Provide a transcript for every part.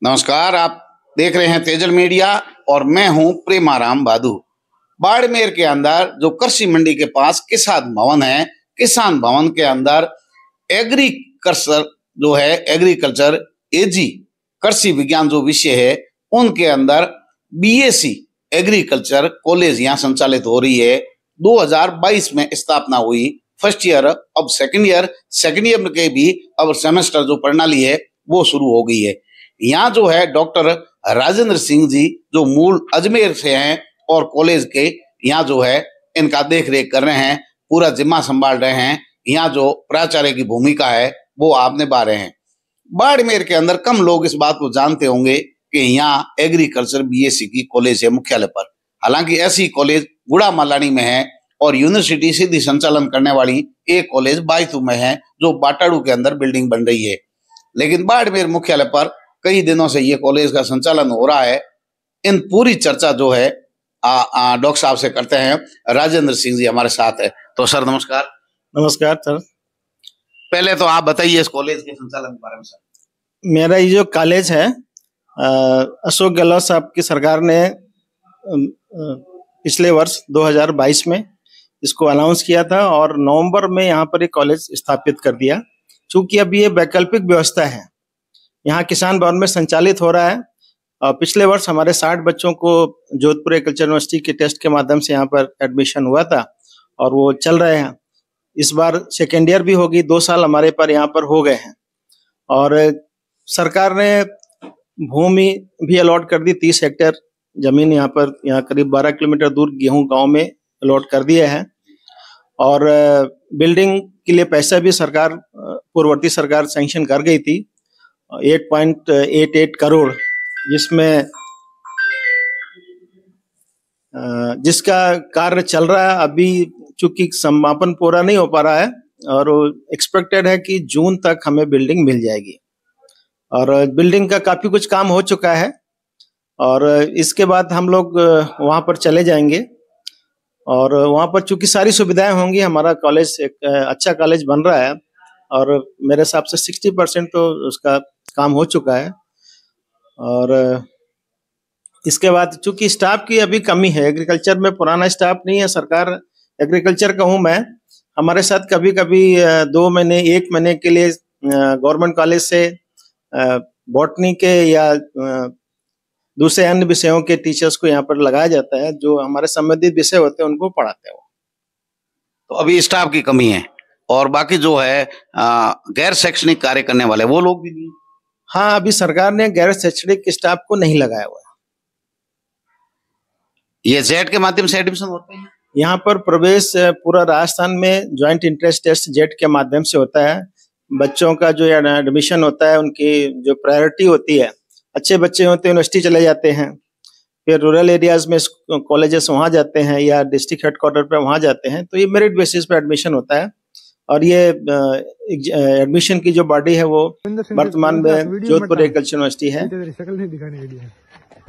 नमस्कार। आप देख रहे हैं तेजल मीडिया और मैं हूं प्रेमाराम बादू। बाड़मेर के अंदर जो कृषि मंडी के पास किसान भवन है, किसान भवन के अंदर एग्रीकल्चर जो है एग्रीकल्चर एजी कृषि विज्ञान जो विषय है उनके अंदर बीएससी एग्रीकल्चर कॉलेज यहाँ संचालित हो रही है। 2022 में स्थापना हुई। फर्स्ट ईयर अब सेकेंड ईयर के भी अब सेमेस्टर जो प्रणाली है वो शुरू हो गई है। यहाँ जो है डॉक्टर राजेंद्र सिंह जी जो मूल अजमेर से हैं और कॉलेज के यहाँ जो है इनका देख रेख कर रहे हैं, पूरा जिम्मा संभाल रहे हैं। यहाँ जो प्राचार्य की भूमिका है वो आप निभा रहे हैं। बाड़मेर के अंदर कम लोग इस बात को जानते होंगे कि यहाँ एग्रीकल्चर बीएससी की कॉलेज है मुख्यालय पर। हालांकि ऐसी कॉलेज गुड़ा मलानी में है और यूनिवर्सिटी सीधी संचालन करने वाली एक कॉलेज बायतू में है जो बाटाड़ू के अंदर बिल्डिंग बन रही है। लेकिन बाड़मेर मुख्यालय पर कई दिनों से ये कॉलेज का संचालन हो रहा है। इन पूरी चर्चा जो है डॉक्टर साहब से करते हैं। राजेंद्र सिंह जी हमारे साथ है। तो सर नमस्कार। नमस्कार सर। पहले तो आप बताइए इस कॉलेज के संचालन के बारे में। सर मेरा ये जो कॉलेज है अशोक गहलोत साहब की सरकार ने पिछले वर्ष 2022 में इसको अनाउंस किया था और नवंबर में यहाँ पर एक कॉलेज स्थापित कर दिया। चूंकि अब ये वैकल्पिक व्यवस्था है, यहाँ किसान भवन में संचालित हो रहा है। पिछले वर्ष हमारे 60 बच्चों को जोधपुर एग्रीकल्चर यूनिवर्सिटी के टेस्ट के माध्यम से यहाँ पर एडमिशन हुआ था और वो चल रहे हैं। इस बार सेकेंड ईयर भी होगी, 2 साल हमारे पर यहाँ पर हो गए हैं। और सरकार ने भूमि भी अलॉट कर दी, 30 हेक्टेयर जमीन यहाँ पर, यहाँ करीब 12 किलोमीटर दूर गेहूं गांव में अलॉट कर दिए हैं। और बिल्डिंग के लिए पैसा भी सरकार पूर्ववर्ती सरकार सैंक्शन कर गई थी 8.88 करोड़, जिसका कार्य चल रहा है। अभी चूंकि समापन पूरा नहीं हो पा रहा है और एक्सपेक्टेड है कि जून तक हमें बिल्डिंग मिल जाएगी और बिल्डिंग का काफी कुछ काम हो चुका है। और इसके बाद हम लोग वहां पर चले जाएंगे और वहां पर चूंकि सारी सुविधाएं होंगी। हमारा कॉलेज एक अच्छा कॉलेज बन रहा है और मेरे हिसाब से 60% तो उसका काम हो चुका है। और इसके बाद चूंकि स्टाफ की अभी कमी है, एग्रीकल्चर में पुराना स्टाफ नहीं है। सरकार एग्रीकल्चर का हूँ मैं, हमारे साथ कभी कभी 2 महीने 1 महीने के लिए गवर्नमेंट कॉलेज से बॉटनी के या दूसरे अन्य विषयों के टीचर्स को यहाँ पर लगाया जाता है, जो हमारे संबंधित विषय होते हैं उनको पढ़ाते हैं। तो अभी स्टाफ की कमी है और बाकी जो है गैर शैक्षणिक कार्य करने वाले वो लोग भी नहीं। हाँ, अभी सरकार ने गैर शैक्षणिक स्टाफ को नहीं लगाया हुआ है। ये जेट के माध्यम से एडमिशन होते हैं। यहाँ पर प्रवेश पूरा राजस्थान में ज्वाइंट इंट्रेंस टेस्ट जेट के माध्यम से होता है। बच्चों का जो एडमिशन होता है, उनकी जो प्रायोरिटी होती है, अच्छे बच्चे होते हैं यूनिवर्सिटी चले जाते हैं, फिर रूरल एरियाज में कॉलेजेस वहाँ जाते हैं या डिस्ट्रिक्ट हेडक्वार्टर पे वहाँ जाते हैं। तो ये मेरिट बेसिस पे एडमिशन होता है और ये एडमिशन की जो बॉडी है वो वर्तमान में जोधपुर एग्रीकल्चर यूनिवर्सिटी है।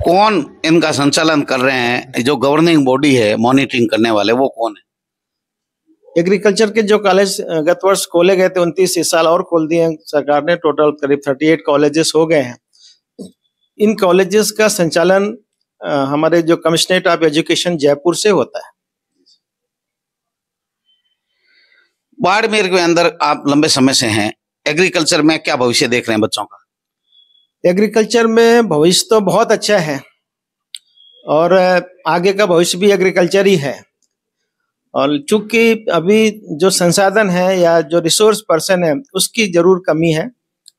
कौन इनका संचालन कर रहे हैं? जो गवर्निंग बॉडी है, मॉनिटरिंग करने वाले, वो कौन है? एग्रीकल्चर के जो कॉलेज गत वर्ष खोले गए थे 29 इस साल और खोल दिए सरकार ने। टोटल करीब 38 कॉलेजेस हो गए हैं। इन कॉलेजेस का संचालन हमारे जो कमिश्नरेट ऑफ एजुकेशन जयपुर से होता है। बाड़मेर के अंदर आप लंबे समय से हैं, एग्रीकल्चर में क्या भविष्य देख रहे हैं बच्चों का? एग्रीकल्चर में भविष्य तो बहुत अच्छा है और आगे का भविष्य भी एग्रीकल्चर ही है। और चूंकि अभी जो संसाधन है या जो रिसोर्स पर्सन है उसकी जरूर कमी है,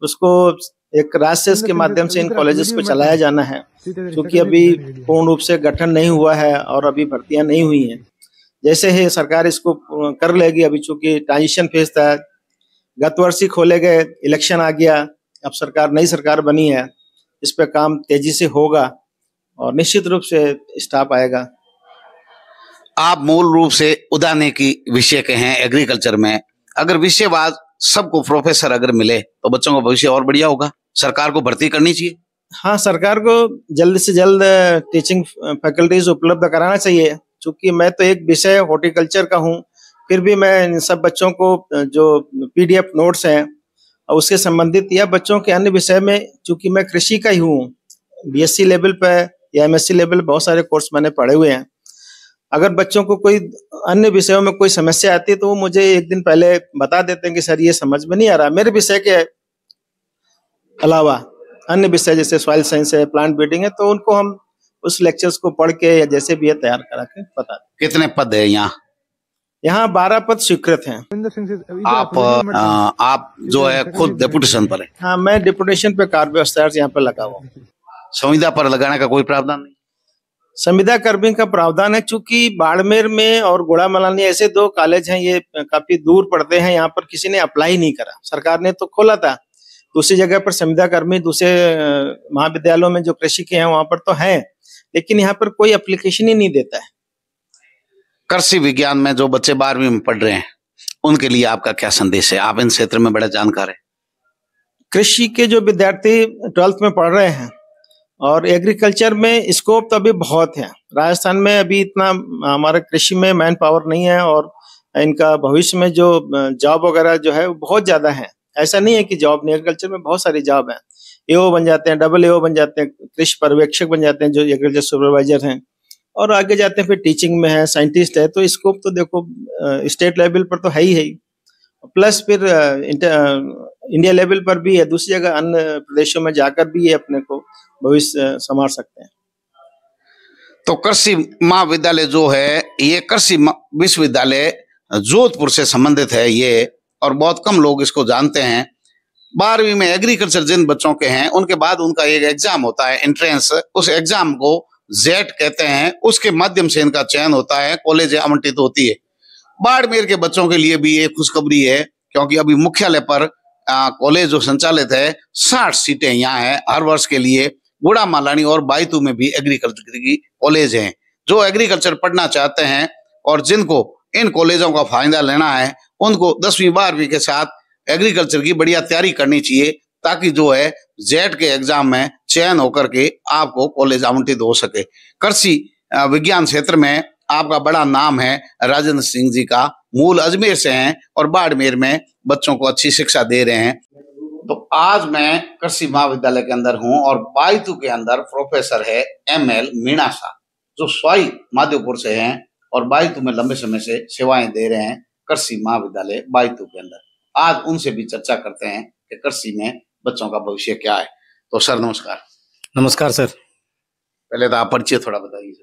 उसको एक राजसेस के माध्यम से इन कॉलेजेस को चलाया जाना है। क्योंकि अभी पूर्ण रूप से गठन नहीं हुआ है और अभी भर्तियां नहीं हुई हैं। जैसे ही सरकार इसको कर लेगी, अभी चूंकि ट्रांजिशन फेज था, गत वर्ष ही खोले गए, इलेक्शन आ गया, अब नई सरकार बनी है, इस पे काम तेजी से होगा और निश्चित रूप से स्टाफ आएगा। आप मूल रूप से उदाने की विषय के हैं एग्रीकल्चर में। अगर विषयवाद सबको प्रोफेसर अगर मिले तो बच्चों का भविष्य और बढ़िया होगा। सरकार को भर्ती करनी चाहिए। हाँ, सरकार को जल्द से जल्द टीचिंग फैकल्टीज उपलब्ध कराना चाहिए। चूंकि मैं तो एक विषय हॉर्टिकल्चर का हूँ, फिर भी मैं इन सब बच्चों को जो पीडीएफ नोट्स हैं और उसके संबंधित या बच्चों के अन्य विषय में, चूंकि मैं कृषि का ही हूँ, बीएससी लेवल पे या एमएससी लेवल बहुत सारे कोर्स मैंने पढ़े हुए हैं। अगर बच्चों को कोई अन्य विषयों में कोई समस्या आती है तो वो मुझे एक दिन पहले बता देते हैं कि सर ये समझ में नहीं आ रहा। मेरे विषय के अलावा अन्य विषय जैसे सॉइल साइंस है, प्लांट ब्रीडिंग है, तो उनको हम उस लेक्चर्स को पढ़ के या जैसे भी है तैयार करा के बता दें। कितने पद है यहाँ? यहाँ 12 पद स्वीकृत हैं। आप जो है खुद डेपुटेशन पर है? हाँ, मैं डेपुटेशन पे कार्य व्यवस्था यहाँ पे लगा हुआ हूँ। संविदा पर लगाने का कोई प्रावधान नहीं? संविदा कर्मी का प्रावधान है, चूंकि बाड़मेर में और गुड़ामलानी ऐसे 2 कॉलेज हैं, ये काफी दूर पड़ते हैं, यहाँ पर किसी ने अप्लाई नहीं करा। सरकार ने तो खोला था, दूसरी जगह पर संविदा कर्मी दूसरे महाविद्यालयों में जो कृषि के हैं वहां पर तो हैं, लेकिन यहाँ पर कोई एप्लीकेशन ही नहीं देता है। कृषि विज्ञान में जो बच्चे 12वीं में पढ़ रहे हैं उनके लिए आपका क्या संदेश है? आप इन क्षेत्र में बड़ा जानकार है। कृषि के जो विद्यार्थी 12th में पढ़ रहे हैं और एग्रीकल्चर में स्कोप तो अभी बहुत है। राजस्थान में अभी इतना हमारा कृषि में मैन पावर नहीं है और इनका भविष्य में जो जॉब वगैरह जो है वो बहुत ज्यादा है। ऐसा नहीं है कि जॉब नहीं, एग्रीकल्चर में बहुत सारी जॉब है। एओ बन जाते हैं, डबल एओ बन जाते हैं, कृषि पर्यवेक्षक बन जाते हैं जो एग्रीकल्चर सुपरवाइजर हैं, और आगे जाते हैं फिर टीचिंग में है, साइंटिस्ट है। तो स्कोप तो देखो स्टेट लेवल पर तो है ही, प्लस फिर इंडिया लेवल पर भी है, दूसरी जगह अन्य प्रदेशों में जाकर भी ये अपने को भविष्य संवार सकते हैं। तो कृषि महाविद्यालय जो है ये कृषि विश्वविद्यालय जोधपुर से संबंधित है ये, और बहुत कम लोग इसको जानते हैं। 12वीं में एग्रीकल्चर जिन बच्चों के हैं उनके बाद उनका एक एग्जाम होता है एंट्रेंस, उस एग्जाम को जेट कहते हैं, उसके माध्यम से इनका चयन होता है, कॉलेज आवंटित होती है। बाड़मेर के बच्चों के लिए भी एक खुशखबरी है, क्योंकि अभी मुख्यालय पर कॉलेज जो संचालित है 60 सीटें यहाँ है हर वर्ष के लिए। गुड़ामालानी और बायतू में भी एग्रीकल्चर की कॉलेज हैं। जो एग्रीकल्चर पढ़ना चाहते हैं और जिनको इन कॉलेजों का फायदा लेना है उनको 10वीं 12वीं के साथ एग्रीकल्चर की बढ़िया तैयारी करनी चाहिए, ताकि जो है जेट के एग्जाम में चयन होकर के आपको कॉलेज आवंटित हो सके। कृषि विज्ञान क्षेत्र में आपका बड़ा नाम है। राजेंद्र सिंह जी का मूल अजमेर से हैं और बाड़मेर में बच्चों को अच्छी शिक्षा दे रहे हैं। तो आज मैं कृषि महाविद्यालय के अंदर हूं और बायतू के अंदर प्रोफेसर है ML मीणा शाह, जो स्वाई माधोपुर से हैं और बायतू में लंबे समय से सेवाएं दे रहे हैं कृषि महाविद्यालय बायतू के अंदर। आज उनसे भी चर्चा करते हैं कि कृषि में बच्चों का भविष्य क्या है। तो सर नमस्कार। नमस्कार सर। पहले तो आप परिचय थोड़ा बताइए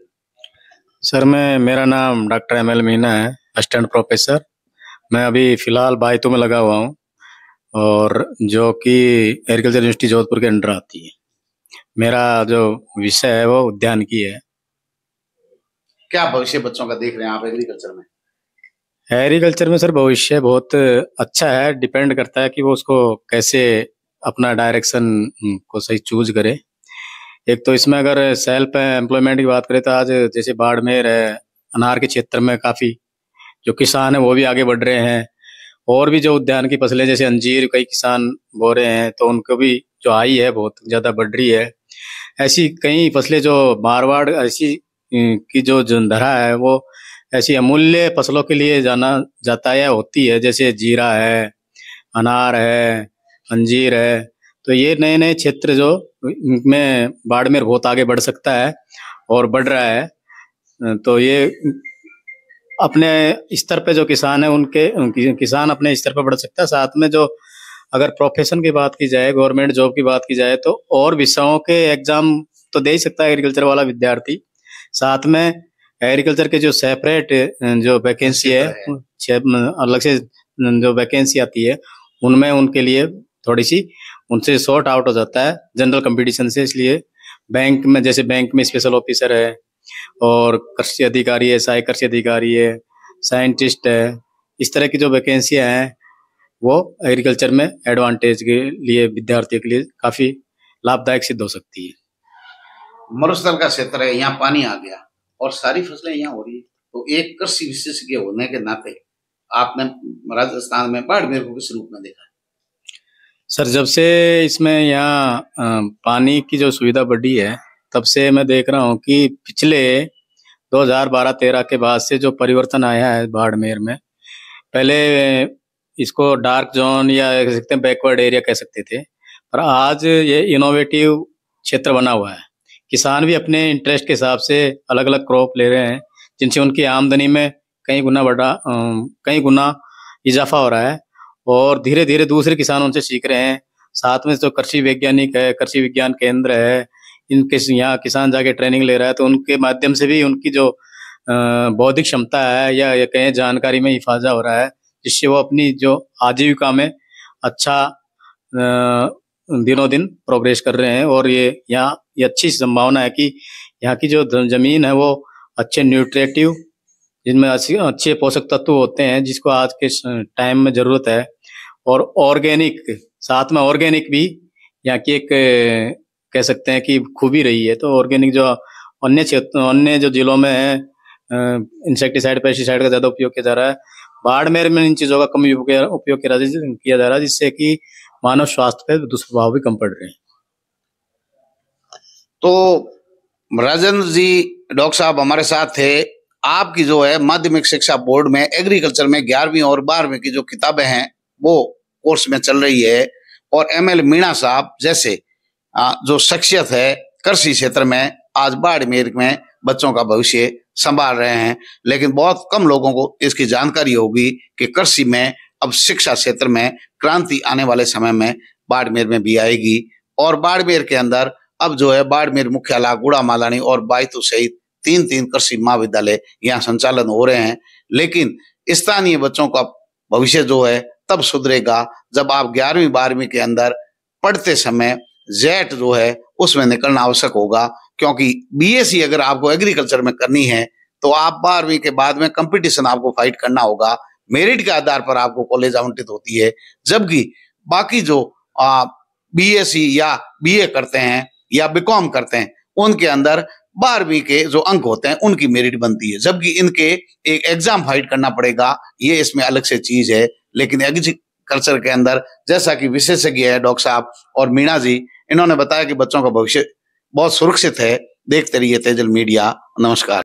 सर। मेरा नाम डॉक्टर ML मीणा है, असिस्टेंट प्रोफेसर। मैं अभी फिलहाल बायतू में लगा हुआ हूँ और जो कि एग्रीकल्चर यूनिवर्सिटी जोधपुर के अंडर आती है। मेरा जो विषय है वो उद्यानिकी है। क्या भविष्य बच्चों का देख रहे हैं आप एग्रीकल्चर में? एग्रीकल्चर में सर भविष्य बहुत अच्छा है, डिपेंड करता है कि वो उसको कैसे अपना डायरेक्शन को सही चूज करे। एक तो इसमें अगर सेल्फ एम्प्लॉयमेंट की बात करें तो आज जैसे बाड़मेर है, अनार के क्षेत्र में काफ़ी जो किसान है वो भी आगे बढ़ रहे हैं, और भी जो उद्यान की फसलें जैसे अंजीर कई किसान बो रहे हैं तो उनको भी जो आई है बहुत ज़्यादा बढ़ रही है। ऐसी कई फसलें जो मारवाड़ ऐसी की जो धरा है वो ऐसी अमूल्य फसलों के लिए जाना जाता है होती है, जैसे जीरा है, अनार है, अंजीर है। तो ये नए नए क्षेत्र जो में बाड़मेर बहुत आगे बढ़ सकता है और बढ़ रहा है। तो ये अपने स्तर पे जो किसान है उनके किसान अपने स्तर पे बढ़ सकता है। साथ में जो अगर प्रोफेशन की बात की जाए, गवर्नमेंट जॉब की बात की जाए, तो और विषयों के एग्जाम तो दे ही सकता है एग्रीकल्चर वाला विद्यार्थी। साथ में एग्रीकल्चर के जो सेपरेट जो वैकेंसी है अलग से जो वैकेंसी आती है उनमें उनके लिए थोड़ी सी उनसे शॉर्ट आउट हो जाता है जनरल कंपटीशन से। इसलिए बैंक में जैसे बैंक में स्पेशल ऑफिसर है और कृषि अधिकारी है, सहायक कृषि अधिकारी है, साइंटिस्ट है, इस तरह की जो वैकेंसियां हैं वो एग्रीकल्चर में एडवांटेज के लिए विद्यार्थियों के लिए काफी लाभदायक सिद्ध हो सकती है। मरुस्थल का क्षेत्र है, यहाँ पानी आ गया और सारी फसलें यहाँ हो रही है, तो एक कृषि विशेषज्ञ होने के नाते आपने राजस्थान में बाड़मेर को किस रूप में देखा? सर जब से इसमें यहाँ पानी की जो सुविधा बढ़ी है तब से मैं देख रहा हूँ कि पिछले 2012-13 के बाद से जो परिवर्तन आया है बाड़मेर में। पहले इसको डार्क जोन या कह सकते हैं बैकवर्ड एरिया कह सकते थे, पर आज ये इनोवेटिव क्षेत्र बना हुआ है। किसान भी अपने इंटरेस्ट के हिसाब से अलग अलग क्रॉप ले रहे हैं, जिनसे उनकी आमदनी में कई गुना इजाफा हो रहा है, और धीरे धीरे दूसरे किसान उनसे सीख रहे हैं। साथ में जो कृषि वैज्ञानिक है, कृषि विज्ञान केंद्र है, इनके यहाँ किसान जाके ट्रेनिंग ले रहा है, तो उनके माध्यम से भी उनकी जो बौद्धिक क्षमता है या कहें जानकारी में इफाजा हो रहा है, जिससे वो अपनी जो आजीविका में अच्छा दिनों दिन प्रोग्रेस कर रहे हैं। और ये यहाँ ये अच्छी संभावना है कि यहाँ की जो जमीन है वो अच्छे न्यूट्रिटिव, जिनमें अच्छे पोषक तत्व होते हैं, जिसको आज के टाइम में जरूरत है। और ऑर्गेनिक, साथ में ऑर्गेनिक भी यहाँ की एक कह सकते हैं कि खूबी रही है। तो ऑर्गेनिक जो अन्य जो जिलों में है, इंसेक्टिसाइड पेस्टिसाइड का ज्यादा उपयोग किया जा रहा है, बाड़मेर में इन चीजों का कम उपयोग किया जा रहा है, जिससे कि मानव स्वास्थ्य पे दुष्प्रभाव भी कम पड़ रहे हैं। तो राजेंद्र जी, डॉक्टर साहब हमारे साथ थे। आपकी जो है माध्यमिक शिक्षा बोर्ड में एग्रीकल्चर में 11वीं और 12वीं की जो किताबें हैं वो कोर्स में चल रही है, और ML मीणा साहब जैसे जो शख्सियत है कृषि क्षेत्र में आज बाड़मेर में बच्चों का भविष्य संभाल रहे हैं। लेकिन बहुत कम लोगों को इसकी जानकारी होगी कि कृषि में अब शिक्षा क्षेत्र में क्रांति आने वाले समय में बाड़मेर में भी आएगी। और बाड़मेर के अंदर अब जो है बाड़मेर मुख्यालय, गुड़ा मालानी और बायतू सहित 3 कृषि महाविद्यालय यहाँ संचालन हो रहे हैं। लेकिन स्थानीय बच्चों का भविष्य जो है तब सुधरेगा जब आप 11वीं 12वीं के अंदर पढ़ते समय जेट जो है उसमें निकलना आवश्यक होगा, क्योंकि BSc अगर आपको एग्रीकल्चर में करनी है तो आप 12वीं के बाद में कंपटीशन आपको फाइट करना होगा। मेरिट के आधार पर आपको कॉलेज आवंटित होती है, जबकि बाकी जो BSc या BA करते हैं या BCom करते हैं उनके अंदर 12वीं के जो अंक होते हैं उनकी मेरिट बनती है, जबकि इनके एक एग्जाम फाइट करना पड़ेगा। ये इसमें अलग से चीज है। लेकिन एग्रीकल्चर के अंदर जैसा कि विशेषज्ञ है डॉक्टर साहब और मीणा जी, इन्होंने बताया कि बच्चों का भविष्य बहुत सुरक्षित है। देखते रहिए तेजल मीडिया। नमस्कार।